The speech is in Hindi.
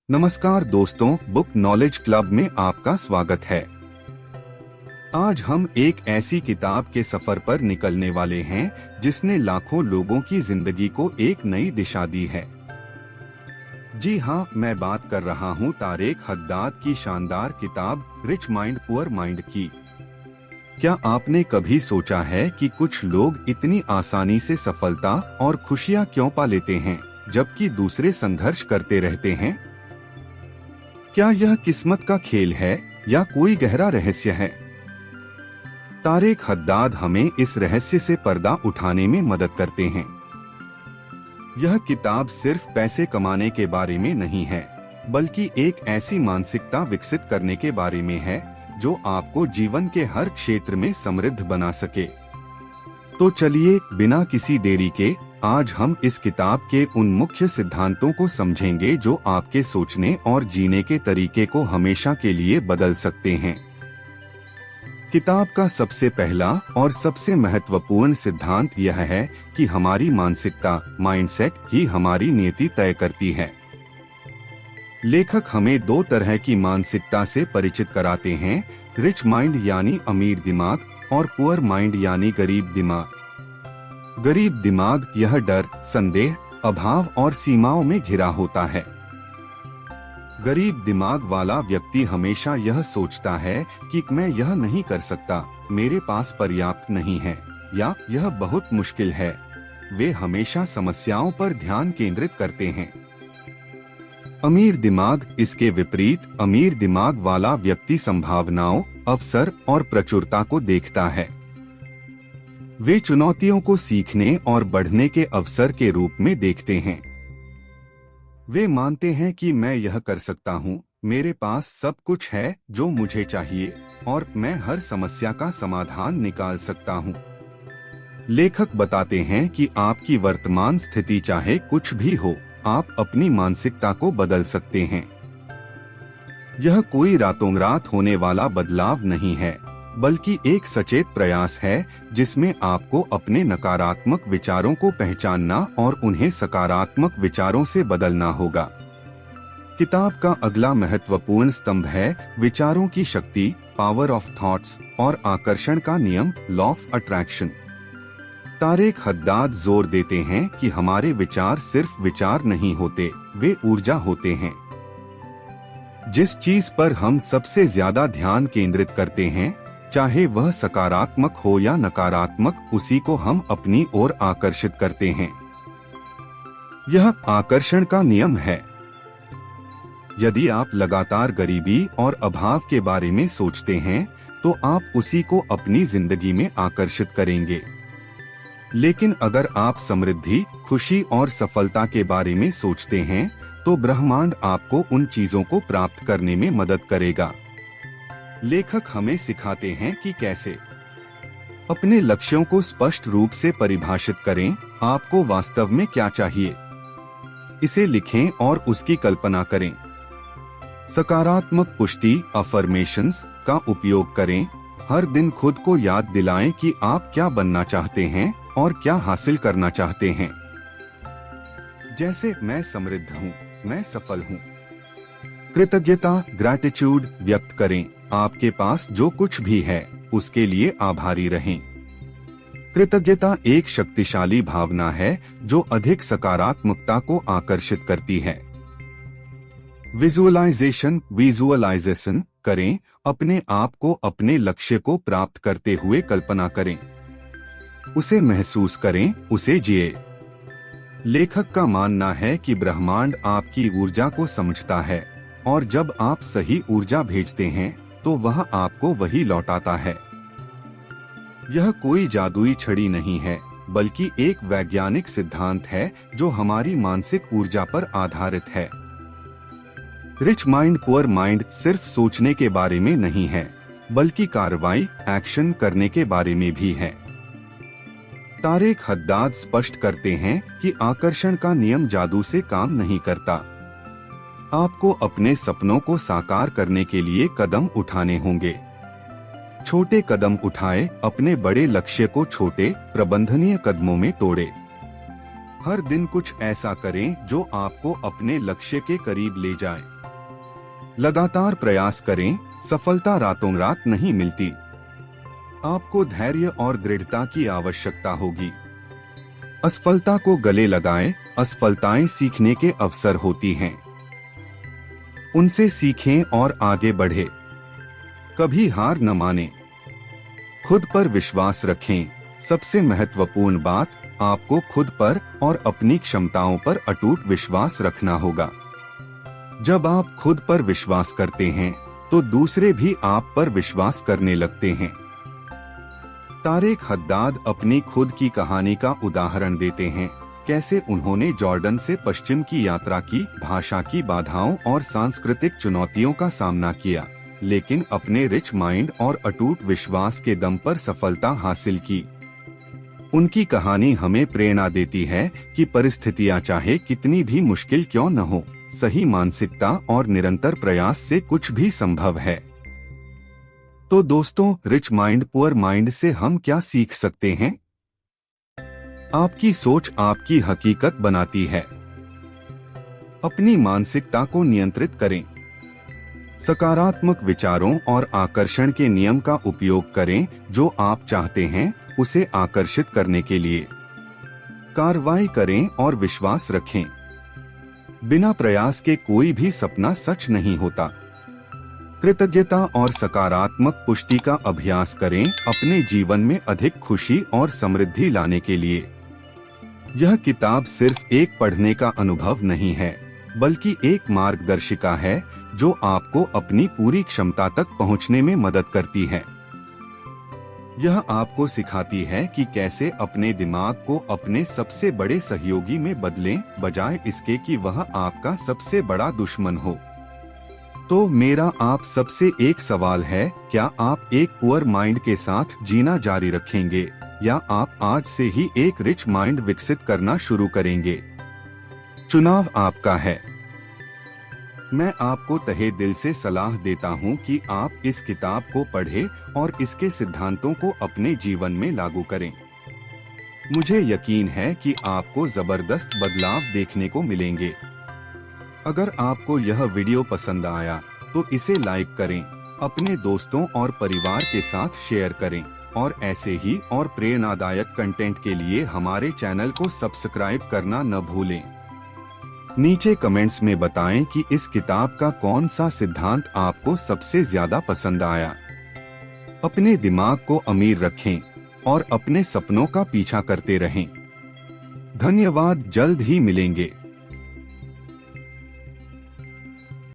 नमस्कार दोस्तों, बुक नॉलेज क्लब में आपका स्वागत है। आज हम एक ऐसी किताब के सफर पर निकलने वाले हैं जिसने लाखों लोगों की जिंदगी को एक नई दिशा दी है। जी हाँ, मैं बात कर रहा हूँ तारेक हद्दाद की शानदार किताब रिच माइंड पुअर माइंड की। क्या आपने कभी सोचा है कि कुछ लोग इतनी आसानी से सफलता और खुशियाँ क्यों पा लेते हैं जबकि दूसरे संघर्ष करते रहते हैं? क्या यह किस्मत का खेल है या कोई गहरा रहस्य है? तारेक हद्दाद हमें इस रहस्य से पर्दा उठाने में मदद करते हैं। यह किताब सिर्फ पैसे कमाने के बारे में नहीं है, बल्कि एक ऐसी मानसिकता विकसित करने के बारे में है जो आपको जीवन के हर क्षेत्र में समृद्ध बना सके। तो चलिए बिना किसी देरी के आज हम इस किताब के उन मुख्य सिद्धांतों को समझेंगे जो आपके सोचने और जीने के तरीके को हमेशा के लिए बदल सकते हैं। किताब का सबसे पहला और सबसे महत्वपूर्ण सिद्धांत यह है कि हमारी मानसिकता माइंडसेट ही हमारी नीति तय करती है। लेखक हमें दो तरह की मानसिकता से परिचित कराते हैं, रिच माइंड यानी अमीर दिमाग और पुअर माइंड यानी गरीब दिमाग। गरीब दिमाग यह डर, संदेह, अभाव और सीमाओं में घिरा होता है। गरीब दिमाग वाला व्यक्ति हमेशा यह सोचता है कि मैं यह नहीं कर सकता, मेरे पास पर्याप्त नहीं है या यह बहुत मुश्किल है। वे हमेशा समस्याओं पर ध्यान केंद्रित करते हैं। अमीर दिमाग इसके विपरीत, अमीर दिमाग वाला व्यक्ति संभावनाओं, अवसर और प्रचुरता को देखता है। वे चुनौतियों को सीखने और बढ़ने के अवसर के रूप में देखते हैं। वे मानते हैं कि मैं यह कर सकता हूँ, मेरे पास सब कुछ है जो मुझे चाहिए और मैं हर समस्या का समाधान निकाल सकता हूँ। लेखक बताते हैं कि आपकी वर्तमान स्थिति चाहे कुछ भी हो, आप अपनी मानसिकता को बदल सकते हैं। यह कोई रातों रात होने वाला बदलाव नहीं है, बल्कि एक सचेत प्रयास है जिसमें आपको अपने नकारात्मक विचारों को पहचानना और उन्हें सकारात्मक विचारों से बदलना होगा। किताब का अगला महत्वपूर्ण स्तंभ है विचारों की शक्ति, पावर ऑफ थॉट्स और आकर्षण का नियम, law of attraction. Tarak Haddad जोर देते हैं कि हमारे विचार सिर्फ विचार नहीं होते, वे ऊर्जा होते हैं। जिस चीज पर हम सबसे ज्यादा ध्यान केंद्रित करते हैं, चाहे वह सकारात्मक हो या नकारात्मक, उसी को हम अपनी ओर आकर्षित करते हैं। यह आकर्षण का नियम है। यदि आप लगातार गरीबी और अभाव के बारे में सोचते हैं, तो आप उसी को अपनी जिंदगी में आकर्षित करेंगे। लेकिन अगर आप समृद्धि, खुशी और सफलता के बारे में सोचते हैं, तो ब्रह्मांड आपको उन चीजों को प्राप्त करने में मदद करेगा। लेखक हमें सिखाते हैं कि कैसे अपने लक्ष्यों को स्पष्ट रूप से परिभाषित करें। आपको वास्तव में क्या चाहिए, इसे लिखें और उसकी कल्पना करें। सकारात्मक पुष्टि, अफर्मेशंस का उपयोग करें। हर दिन खुद को याद दिलाएं कि आप क्या बनना चाहते हैं और क्या हासिल करना चाहते हैं। जैसे मैं समृद्ध हूँ, मैं सफल हूँ। कृतज्ञता, ग्रैटिट्यूड व्यक्त करें। आपके पास जो कुछ भी है उसके लिए आभारी रहें। कृतज्ञता एक शक्तिशाली भावना है जो अधिक सकारात्मकता को आकर्षित करती है। विजुअलाइजेशन करें। अपने आप को अपने लक्ष्य को प्राप्त करते हुए कल्पना करें, उसे महसूस करें, उसे जिए। लेखक का मानना है कि ब्रह्मांड आपकी ऊर्जा को समझता है और जब आप सही ऊर्जा भेजते हैं तो वह आपको वही लौटाता है। यह कोई जादुई छड़ी नहीं है, बल्कि एक वैज्ञानिक सिद्धांत है जो हमारी मानसिक ऊर्जा पर आधारित है। रिच माइंड पुअर माइंड सिर्फ सोचने के बारे में नहीं है, बल्कि कार्रवाई, एक्शन करने के बारे में भी है। तारेक हद्दाद स्पष्ट करते हैं कि आकर्षण का नियम जादू से काम नहीं करता। आपको अपने सपनों को साकार करने के लिए कदम उठाने होंगे। छोटे कदम उठाए, अपने बड़े लक्ष्य को छोटे, प्रबंधनीय कदमों में तोड़े। हर दिन कुछ ऐसा करें जो आपको अपने लक्ष्य के करीब ले जाए। लगातार प्रयास करें, सफलता रातों रात नहीं मिलती। आपको धैर्य और दृढ़ता की आवश्यकता होगी। असफलता को गले लगाएं, असफलताएं सीखने के अवसर होती हैं। उनसे सीखें और आगे बढ़े। कभी हार न मानें। खुद पर विश्वास रखें। सबसे महत्वपूर्ण बात, आपको खुद पर और अपनी क्षमताओं पर अटूट विश्वास रखना होगा। जब आप खुद पर विश्वास करते हैं, तो दूसरे भी आप पर विश्वास करने लगते हैं। तारिक हद्दाद अपनी खुद की कहानी का उदाहरण देते हैं, कैसे उन्होंने जॉर्डन से पश्चिम की यात्रा की, भाषा की बाधाओं और सांस्कृतिक चुनौतियों का सामना किया, लेकिन अपने रिच माइंड और अटूट विश्वास के दम पर सफलता हासिल की। उनकी कहानी हमें प्रेरणा देती है कि परिस्थितियां चाहे कितनी भी मुश्किल क्यों न हो, सही मानसिकता और निरंतर प्रयास से कुछ भी संभव है। तो दोस्तों, रिच माइंड पुअर माइंड से हम क्या सीख सकते हैं? आपकी सोच आपकी हकीकत बनाती है। अपनी मानसिकता को नियंत्रित करें। सकारात्मक विचारों और आकर्षण के नियम का उपयोग करें। जो आप चाहते हैं उसे आकर्षित करने के लिए कार्रवाई करें और विश्वास रखें। बिना प्रयास के कोई भी सपना सच नहीं होता। कृतज्ञता और सकारात्मक पुष्टि का अभ्यास करें अपने जीवन में अधिक खुशी और समृद्धि लाने के लिए। यह किताब सिर्फ एक पढ़ने का अनुभव नहीं है, बल्कि एक मार्गदर्शिका है जो आपको अपनी पूरी क्षमता तक पहुंचने में मदद करती है। यह आपको सिखाती है कि कैसे अपने दिमाग को अपने सबसे बड़े सहयोगी में बदलें, बजाय इसके कि वह आपका सबसे बड़ा दुश्मन हो। तो मेरा आप सबसे एक सवाल है, क्या आप एक पुअर माइंड के साथ जीना जारी रखेंगे, या आप आज से ही एक रिच माइंड विकसित करना शुरू करेंगे? चुनाव आपका है। मैं आपको तहे दिल से सलाह देता हूं कि आप इस किताब को पढ़ें और इसके सिद्धांतों को अपने जीवन में लागू करें। मुझे यकीन है कि आपको जबरदस्त बदलाव देखने को मिलेंगे। अगर आपको यह वीडियो पसंद आया तो इसे लाइक करें, अपने दोस्तों और परिवार के साथ शेयर करें, और ऐसे ही और प्रेरणादायक कंटेंट के लिए हमारे चैनल को सब्सक्राइब करना न भूलें। नीचे कमेंट्स में बताएं कि इस किताब का कौन सा सिद्धांत आपको सबसे ज्यादा पसंद आया। अपने दिमाग को अमीर रखें और अपने सपनों का पीछा करते रहें। धन्यवाद, जल्द ही मिलेंगे।